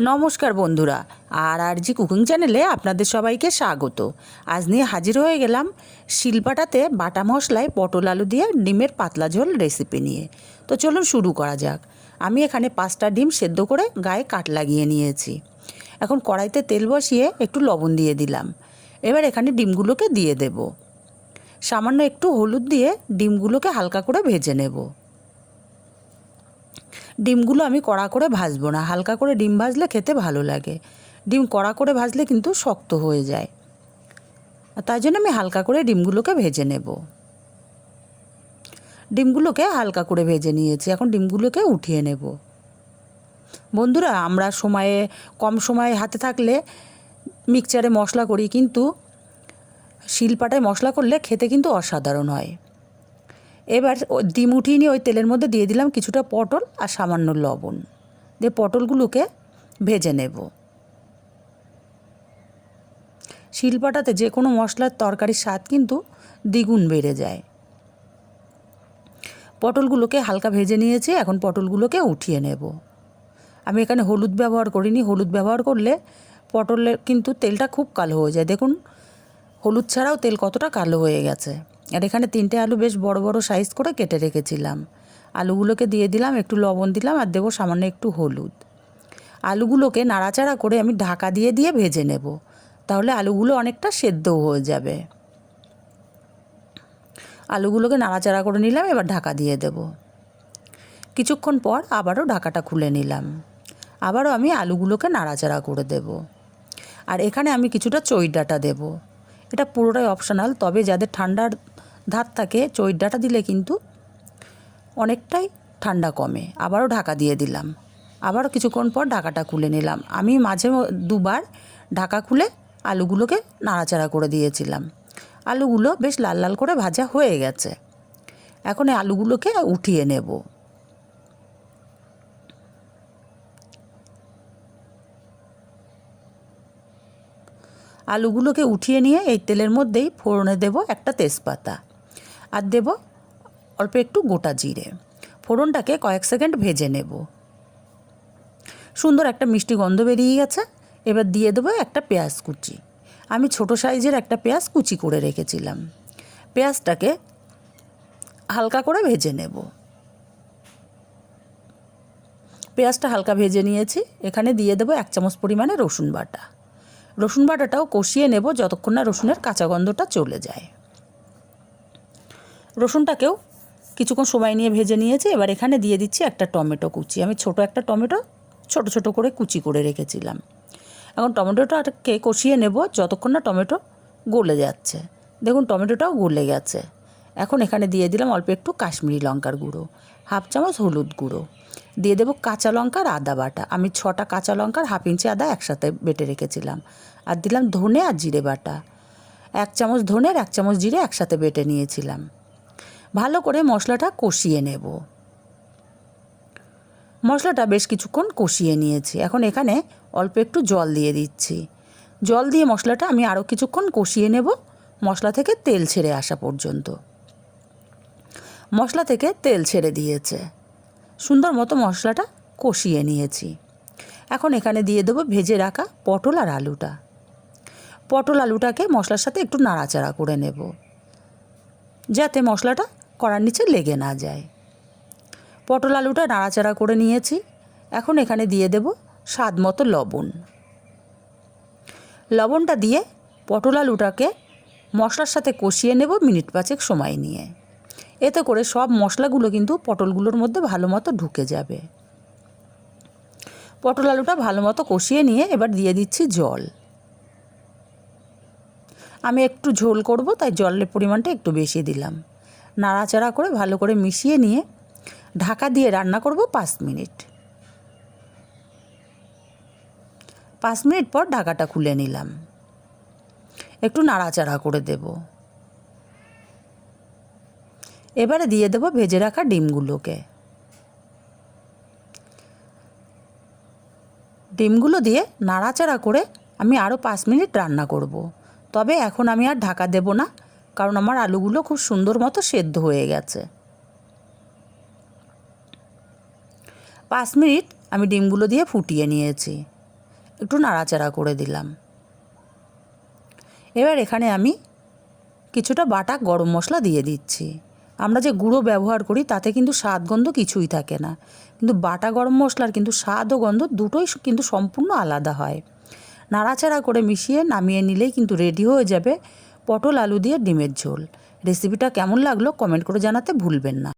নমস্কার বন্ধুরা, RRG cooking চ্যানেলে আপনাদের সবাইকে স্বাগত। আজ নিয়ে হাজির হয়ে গেলাম শিলপাটাতে বাটা মশলায় পটল আলু দিয়ে ডিমের পাতলা ঝোল রেসিপি নিয়ে। তো চলুন শুরু করা যাক। আমি এখানে 5টা ডিম সেদ্ধ করে গায়ে কাট লাগিয়ে নিয়েছি। এখন কড়াইতে তেল বসিয়ে একটু লবণ দিয়ে দিলাম। এবার এখানে ডিমগুলোকে দিয়ে দেব। সামান্য একটু হলুদ দিয়ে ডিমগুলোকে হালকা করে ভেজে নেব। ডিমগুলো আমি কড়া করে ভাজবো না, হালকা করে ডিম ভাজলে খেতে ভালো লাগে। ডিম কড়া করে ভাজলে কিন্তু শক্ত হয়ে যায়, তাই জন্য আমি হালকা করে ডিমগুলোকে ভেজে নেব। ডিমগুলোকে হালকা করে ভেজে নিয়েছি, এখন ডিমগুলোকে উঠিয়ে নেব। বন্ধুরা, আমরা কম সময়ে হাতে থাকলে মিক্সচারে মশলা করি, কিন্তু শিলপাটায় মশলা করলে খেতে কিন্তু অসাধারণ হয়। এবার ডিম উঠিয়ে নিয়ে ওই তেলের মধ্যে দিয়ে দিলাম কিছুটা পটল আর সামান্য লবণ দিয়ে পটলগুলোকে ভেজে নেব। শিলপাটাতে যে কোনো মশলার তরকারির স্বাদ কিন্তু দ্বিগুণ বেড়ে যায়। পটলগুলোকে হালকা ভেজে নিয়েছি, এখন পটলগুলোকে উঠিয়ে নেব। আমি এখানে হলুদ ব্যবহার করিনি, হলুদ ব্যবহার করলে পটলের কিন্তু তেলটা খুব কালো হয়ে যায়। দেখুন হলুদ ছাড়াও তেল কতটা কালো হয়ে গেছে। আর এখানে 3টে আলু বেশ বড় বড় সাইজ করে কেটে রেখেছিলাম। আলুগুলোকে দিয়ে দিলাম, একটু লবণ দিলাম আর দেবো সামান্য একটু হলুদ। আলুগুলোকে নাড়াচাড়া করে আমি ঢাকা দিয়ে দিয়ে ভেজে নেব, তাহলে আলুগুলো অনেকটা সেদ্ধও হয়ে যাবে। আলুগুলোকে নাড়াচাড়া করে নিলাম, এবার ঢাকা দিয়ে দেব। কিছুক্ষণ পর আবারও ঢাকাটা খুলে নিলাম। আবারও আমি আলুগুলোকে নাড়াচাড়া করে দেব। আর এখানে আমি কিছুটা চই ডাঁটা দেব। এটা পুরোটাই অপশনাল, তবে যাদের ঠান্ডার ধাত থাকে চই ডাঁটা দিলে কিন্তু অনেকটাই ঠান্ডা কমে। আবারও ঢাকা দিয়ে দিলাম। আবারও কিছুক্ষণ পর ঢাকাটা খুলে নিলাম। আমি মাঝে দুবার ঢাকা খুলে আলুগুলোকে নাড়াচাড়া করে দিয়েছিলাম। আলুগুলো বেশ লাল লাল করে ভাজা হয়ে গেছে। এখন এই আলুগুলোকে উঠিয়ে নেব। আলুগুলোকে উঠিয়ে নিয়ে এই তেলের মধ্যেই ফোড়নে দেব একটা তেজপাতা আর দেব অল্প একটু গোটা জিরে। ফোড়নটাকে কয়েক সেকেন্ড ভেজে নেব। সুন্দর একটা মিষ্টি গন্ধ বেরিয়ে গেছে। এবার দিয়ে দেবো একটা পেঁয়াজ কুচি। আমি ছোট সাইজের একটা পেঁয়াজ কুচি করে রেখেছিলাম। পেঁয়াজটাকে হালকা করে ভেজে নেব। পেঁয়াজটা হালকা ভেজে নিয়েছি। এখানে দিয়ে দেবো 1 চামচ পরিমাণে রসুন বাটা। রসুন বাটাটাও কষিয়ে নেব যতক্ষণ না রসুনের কাঁচা গন্ধটা চলে যায়। রসুনটাকেও কিছুক্ষণ সময় নিয়ে ভেজে নিয়েছি। এবার এখানে দিয়ে দিচ্ছি একটা টমেটো কুচি। আমি ছোট একটা টমেটো ছোট ছোট করে কুচি করে রেখেছিলাম। এখন টমেটোটাকে কষিয়ে নেব যতক্ষণ না টমেটো গলে যাচ্ছে। দেখুন টমেটোটাও গলে গেছে। এখন এখানে দিয়ে দিলাম অল্প একটু কাশ্মীরি লঙ্কার গুঁড়ো, 1/2 চামচ হলুদ গুঁড়ো, দিয়ে দেবো কাঁচা লঙ্কার আদা বাটা। আমি 6টা কাঁচা লঙ্কার 1/2 ইঞ্চি আদা একসাথে বেটে রেখেছিলাম। আর দিলাম ধনে আর জিরে বাটা। 1 চামচ ধনে আর 1 চামচ জিরে একসাথে বেটে নিয়েছিলাম। ভালো করে মশলাটা কষিয়ে নেব। মশলাটা বেশ কিছুক্ষণ কষিয়ে নিয়েছি। এখন এখানে অল্প একটু জল দিয়ে দিচ্ছি। জল দিয়ে মশলাটা আমি আরও কিছুক্ষণ কষিয়ে নেব, মশলা থেকে তেল ছেড়ে আসা পর্যন্ত। মশলা থেকে তেল ছেড়ে দিয়েছে। সুন্দর মতো মশলাটা কষিয়ে নিয়েছি। এখন এখানে দিয়ে দেবো ভেজে রাখা পটল আর আলুটা। পটল আলুটাকে মশলার সাথে একটু নাড়াচাড়া করে নেব, যাতে মশলাটা কড়ার নিচে লেগে না যায়। পটল আলুটা নাড়াচাড়া করে নিয়েছি। এখন এখানে দিয়ে দেব স্বাদ মতো লবণ। লবণটা দিয়ে পটল আলুটাকে মশলার সাথে কষিয়ে নেব মিনিট 5 সময় নিয়ে। এতে করে সব মশলাগুলো কিন্তু পটলগুলোর মধ্যে ভালো মতো ঢুকে যাবে। পটল আলুটা ভালো মতো কষিয়ে নিয়ে এবার দিয়ে দিচ্ছি জল। আমি একটু ঝোল করব, তাই জলের পরিমাণটা একটু বেশি দিলাম। নাড়াচাড়া করে ভালো করে মিশিয়ে নিয়ে ঢাকা দিয়ে রান্না করব 5 মিনিট। 5 মিনিট পর ঢাকাটা খুলে নিলাম। একটু নাড়াচাড়া করে দেব। এবারে দিয়ে দেব ভেজে রাখা ডিমগুলোকে। ডিমগুলো দিয়ে নাড়াচাড়া করে আমি আরও 5 মিনিট রান্না করব। তবে এখন আমি আর ঢাকা দেব না, কারণ আমার আলুগুলো খুব সুন্দর মতো সেদ্ধ হয়ে গেছে। 5 মিনিট আমি ডিমগুলো দিয়ে ফুটিয়ে নিয়েছি। একটু নাড়াচাড়া করে দিলাম। এবার এখানে আমি কিছুটা বাটা গরম মশলা দিয়ে দিচ্ছি। আমরা যে গুঁড়ো ব্যবহার করি তাতে কিন্তু স্বাদ গন্ধ কিছুই থাকে না, কিন্তু বাটা গরম মশলার কিন্তু স্বাদ ও গন্ধ দুটোই কিন্তু সম্পূর্ণ আলাদা হয়। নাড়াচাড়া করে মিশিয়ে নামিয়ে নিলেই কিন্তু রেডি হয়ে যাবে পটল আলু দিয়ে ডিমের ঝোল। রেসিপিটা কেমন লাগলো কমেন্ট করে জানাতে ভুলবেন না।